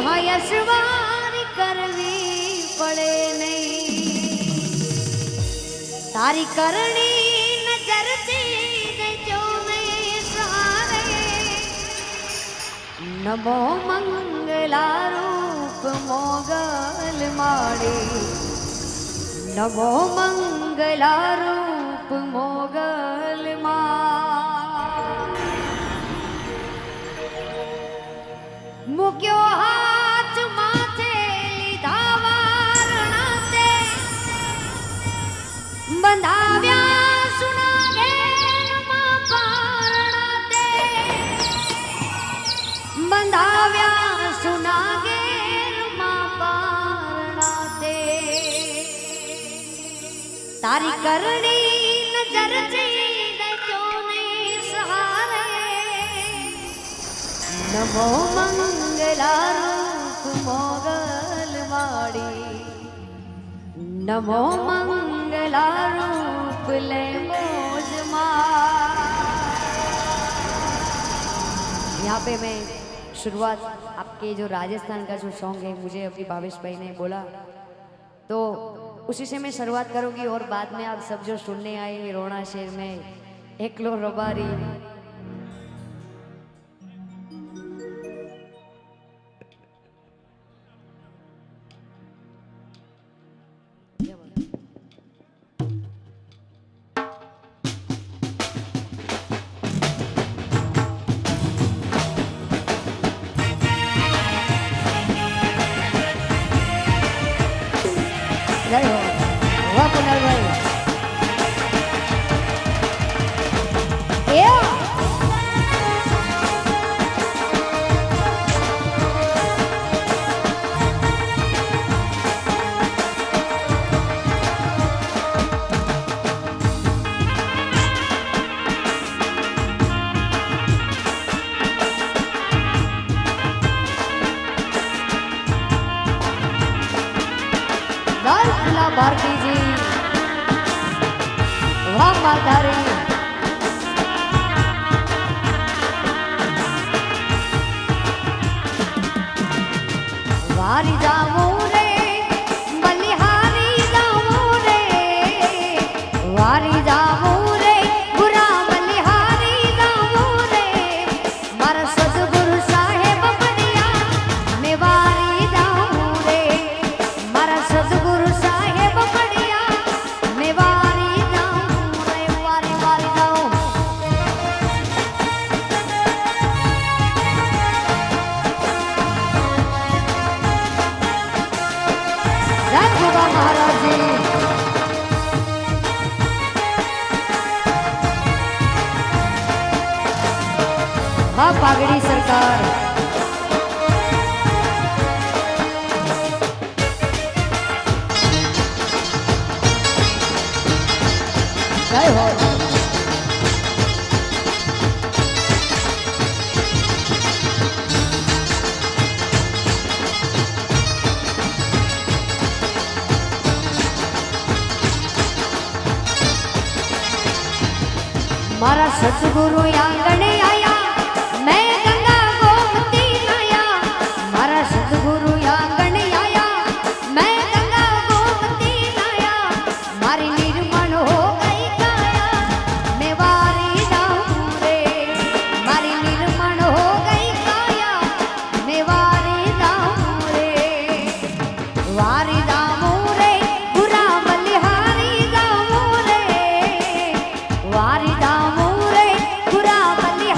હયસવારી કરવી પડે નહીં તારી કરણી નજરથી જો નહીં સારે નમો મંગલા રૂપ મોગલ માડી નમો મંગલા રૂપ મોગલ માં મૂક્યો હાથ માથે લીધા વારણા તે બંધાવ્યા સુના ઘેરમાં પારણા તે બંધાવ્યા સુના ઘેરમાં પારણા તે તારી કરણી નજરથી દજો ને સહારે નમો મંગલા રૂપ મોગલ માડી નમો मंगला रूप ले मोज यहाँ पे मैं शुरुआत आपके जो राजस्थान का जो सॉन्ग है मुझे अभी भावेश भाई ने बोला तो उसी से मैं शुरुआत करूँगी और बाद में आप सब जो सुनने आए रोना शहर में एकलो रबारी भारती जी वाह मातारी वारी जाऊं रे बलिहारी जाऊं रे वारी जाऊं रे बुरा बलिहारी जाऊं रे मारा सदगुरु साहेब बढ़िया मैं वारी जाऊं रे मारा सदगुरु पागड़ी सरकार जय हो मारा सतगुरु आंगणे आया मैं गंगा गोमती आया मारा सतगुरु आंगण आया मैं गंगा गोमती आया मारी निर्मल हो गई काया मैं वारी जाऊं रे मारी निर्मल हो गई काया मैं वारी जाऊं रे वारी जाऊं रे बुरा बलिहारी जाऊं रे वारी जाऊं रे बुरा बलि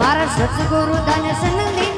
मारा सतगुरु धन संगी